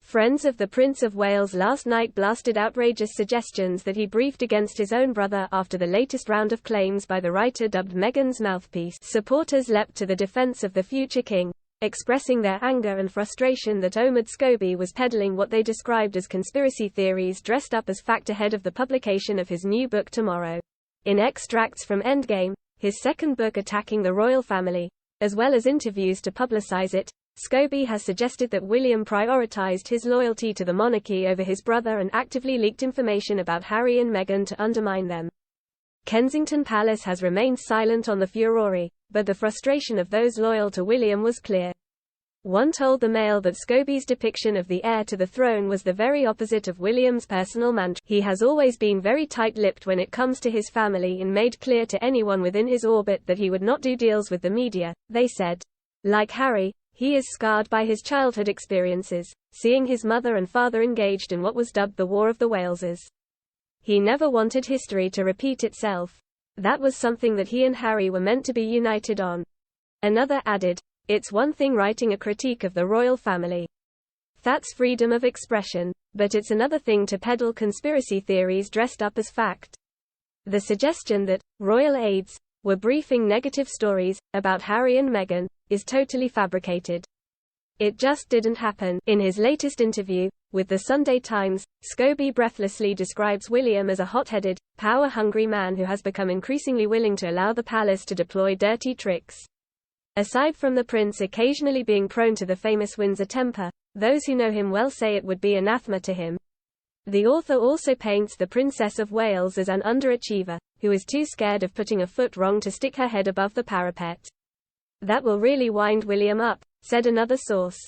Friends of the Prince of Wales last night blasted outrageous suggestions that he briefed against his own brother after the latest round of claims by the writer dubbed Meghan's mouthpiece. Supporters leapt to the defense of the future king, expressing their anger and frustration that Omid Scobie was peddling what they described as conspiracy theories dressed up as fact ahead of the publication of his new book tomorrow. In extracts from Endgame, his second book attacking the royal family, as well as interviews to publicize it, Scobie has suggested that William prioritized his loyalty to the monarchy over his brother and actively leaked information about Harry and Meghan to undermine them. Kensington Palace has remained silent on the furore, but the frustration of those loyal to William was clear. One told the Mail that Scobie's depiction of the heir to the throne was the very opposite of William's personal mantra. He has always been very tight-lipped when it comes to his family and made clear to anyone within his orbit that he would not do deals with the media, they said. Like Harry, he is scarred by his childhood experiences, seeing his mother and father engaged in what was dubbed the War of the Waleses. He never wanted history to repeat itself. That was something that he and Harry were meant to be united on. Another added, "It's one thing writing a critique of the royal family. That's freedom of expression, but it's another thing to peddle conspiracy theories dressed up as fact." The suggestion that royal aides were briefing negative stories about Harry and Meghan is totally fabricated. It just didn't happen. In his latest interview with the Sunday Times, Scobie breathlessly describes William as a hot-headed, power-hungry man who has become increasingly willing to allow the palace to deploy dirty tricks. Aside from the prince occasionally being prone to the famous Windsor temper, those who know him well say it would be anathema to him. The author also paints the Princess of Wales as an underachiever, who is too scared of putting a foot wrong to stick her head above the parapet. "That will really wind William up," said another source.